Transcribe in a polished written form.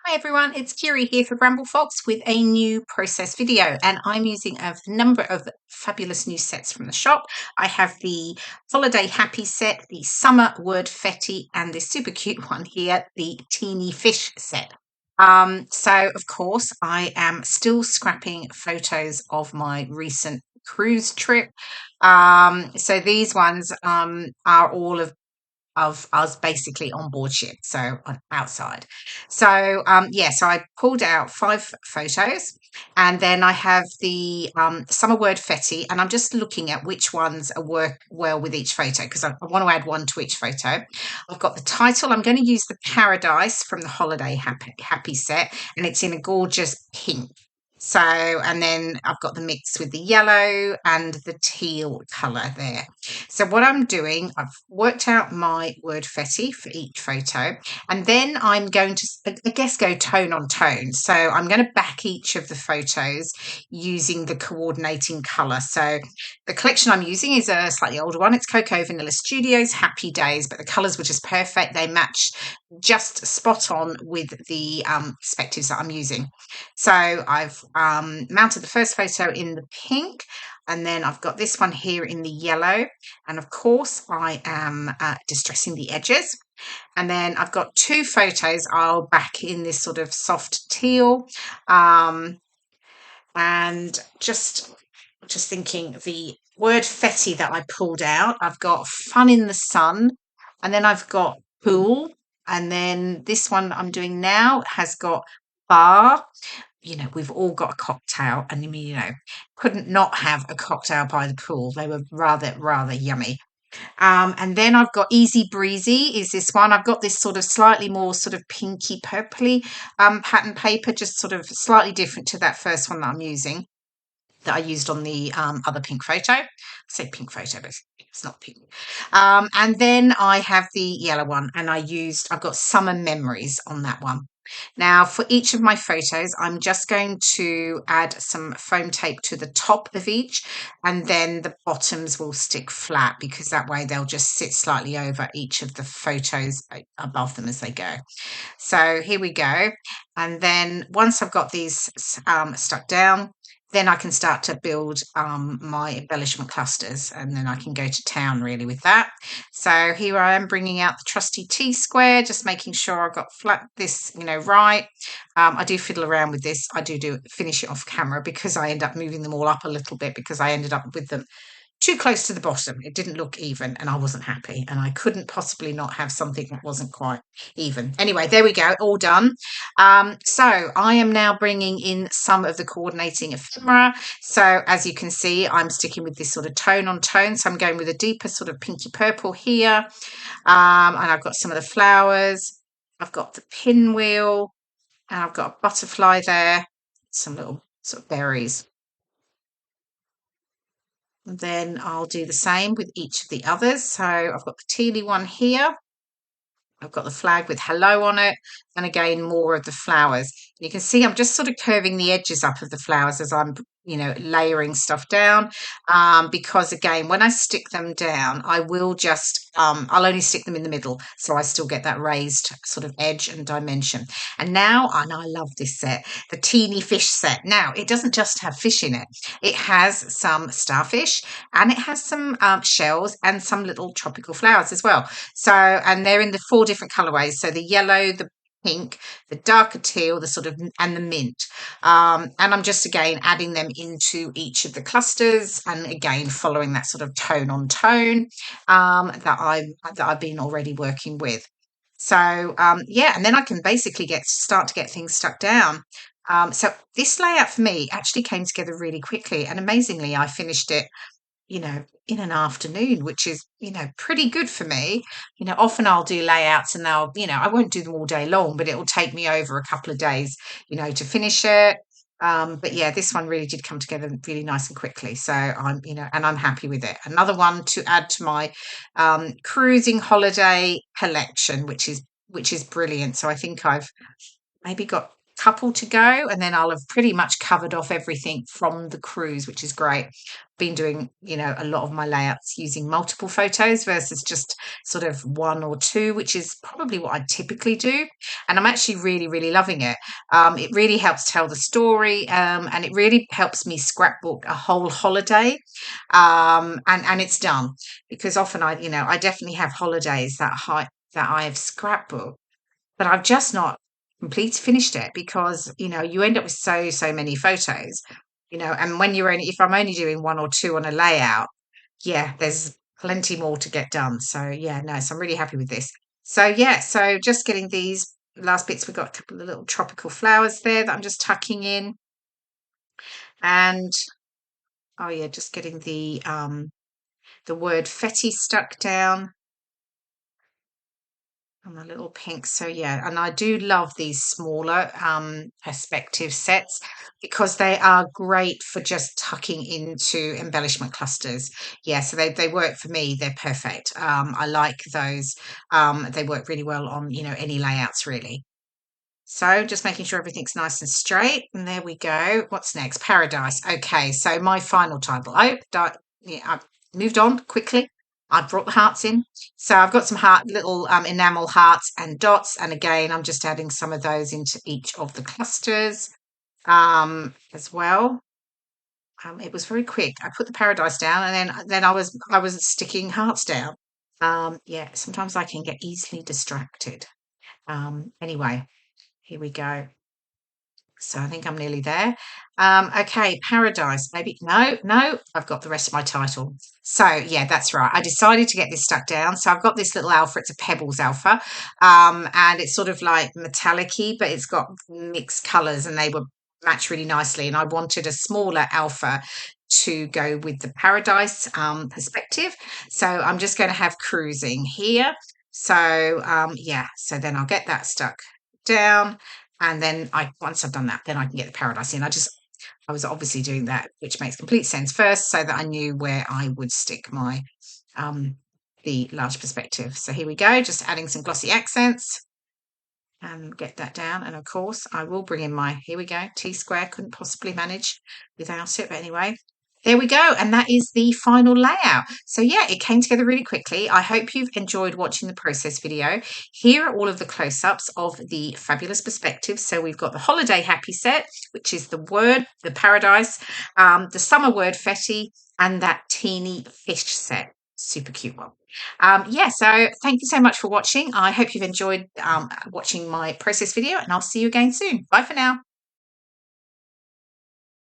Hi everyone, it's Kirei here for Bramble with a new process video, and I'm using a number of fabulous new sets from the shop. I have the Holiday Happy set, the Summer Wordfetti, and this super cute one here, the Teeny Fish set. So of course I am still scrapping photos of my recent cruise trip. So these ones are all of us basically on board ship, so outside. So so I pulled out 5 photos, and then I have the Summer Wordfetti, and I'm just looking at which ones work well with each photo because I want to add one to each photo. I've got the title. I'm going to use the Paradise from the Holiday Happy set, and it's in a gorgeous pink. So, and then I've got the mix with the yellow and the teal colour there. So what I'm doing, I've worked out my Wordfetti for each photo, and then I'm going to, I guess, go tone on tone. So I'm going to back each of the photos using the coordinating colour. So the collection I'm using is a slightly older one. It's Coco Vanilla Studios Happy Days, but the colours were just perfect. They match just spot on with the perspectives that I'm using. So I've mounted the first photo in the pink, and then I've got this one here in the yellow, and of course I am distressing the edges. And then I've got 2 photos I'll back in this sort of soft teal, and just thinking the Wordfetti that I pulled out, I've got Fun in the Sun, and then I've got Pool, and then this one I'm doing now has got Bar. We've all got a cocktail, and couldn't not have a cocktail by the pool. They were rather yummy. And then I've got Easy Breezy is this one. I've got this sort of slightly more sort of pinky purpley pattern paper, just sort of slightly different to that first one that I'm using, that I used on the other pink photo. I say pink photo, but it's not pink. And then I have the yellow one, and I've got Summer Memories on that one. Now, for each of my photos, I'm just going to add some foam tape to the top of each, and then the bottoms will stick flat because that way they'll just sit slightly over each of the photos above them as they go. So here we go. And then once I've got these stuck down, then I can start to build my embellishment clusters, and then I can go to town really with that. So here I am bringing out the trusty T-square, just making sure I've got this right. I do fiddle around with this. I do finish it off camera because I end up moving them all up a little bit because I ended up with them too close to the bottom. It didn't look even, and I wasn't happy, and I couldn't possibly not have something that wasn't quite even. Anyway, there we go, all done. So I am now bringing in some of the coordinating ephemera. So as you can see, I'm sticking with this sort of tone on tone. So I'm going with a deeper sort of pinky purple here, and I've got some of the flowers. I've got the pinwheel, and I've got a butterfly there, some little sort of berries. Then I'll do the same with each of the others. So I've got the tealy one here. I've got the flag with hello on it, and again more of the flowers. You can see I'm just sort of curving the edges up of the flowers as I'm layering stuff down, because again when I stick them down I will just I'll only stick them in the middle, so I still get that raised sort of edge and dimension. And I love this set, the Teeny Fish set. Now it doesn't just have fish in it, it has some starfish, and it has some shells and some little tropical flowers as well. So, and they're in the 4 different colorways, so the yellow, the pink, the darker teal, the sort of, and the mint. And I'm just again adding them into each of the clusters, and again following that sort of tone on tone that I've been already working with. So yeah, and then I can basically start to get things stuck down. So this layout for me actually came together really quickly, and amazingly I finished it in an afternoon, which is, pretty good for me. Often I'll do layouts and I won't do them all day long, but it will take me over a couple of days, to finish it. But yeah, this one really did come together really nice and quickly. So and I'm happy with it. Another one to add to my cruising holiday collection, which is brilliant. So I think I've maybe got couple to go, and then I'll have pretty much covered off everything from the cruise, which is great. Been doing, a lot of my layouts using multiple photos versus just sort of one or two, which is probably what I typically do. And I'm actually really, really loving it. It really helps tell the story, and it really helps me scrapbook a whole holiday. And it's done, because often I definitely have holidays that I have scrapbooked, but I've just not finished it, because you end up with so many photos, and when if I'm only doing one or two on a layout, yeah, there's plenty more to get done. So yeah, no, so I'm really happy with this. So yeah, so just getting these last bits. We've got a couple of little tropical flowers there that I'm just tucking in, and oh yeah, just getting the word Fetty stuck down on the little pink. So yeah, and I do love these smaller perspective sets, because they are great for just tucking into embellishment clusters. Yeah, so they work for me. They're perfect. I like those. They work really well on any layouts really. So just making sure everything's nice and straight. And there we go. What's next? Paradise. Okay, so my final title. Yeah, I've moved on quickly. I've brought the hearts in. So I've got some little enamel hearts and dots. And again, I'm just adding some of those into each of the clusters as well. It was very quick. I put the paradise down, and then I was sticking hearts down. Yeah, sometimes I can get easily distracted. Anyway, here we go. So I think I'm nearly there. Okay, paradise. Maybe no, I've got the rest of my title. So yeah, that's right. I decided to get this stuck down. So I've got this little alpha. It's a Pebbles alpha, and it's sort of like metallic-y, but it's got mixed colours, and they were match really nicely. And I wanted a smaller alpha to go with the paradise perspective. So I'm just going to have cruising here. So yeah, so then I'll get that stuck down. And then once I've done that, then I can get the paradise in. I was obviously doing that, which makes complete sense first, so that I knew where I would stick my the large perspective. So here we go, just adding some glossy accents and get that down. And of course, I will bring in here we go, T-square. Couldn't possibly manage without it, but anyway. There we go, and that is the final layout. So yeah, it came together really quickly. I hope you've enjoyed watching the process video. Here are all of the close-ups of the fabulous perspectives. So we've got the holiday happy set, which is the paradise, the summer Wordfetti, and that teeny fish set. Super cute one. Yeah, so thank you so much for watching. I hope you've enjoyed watching my process video, and I'll see you again soon. Bye for now.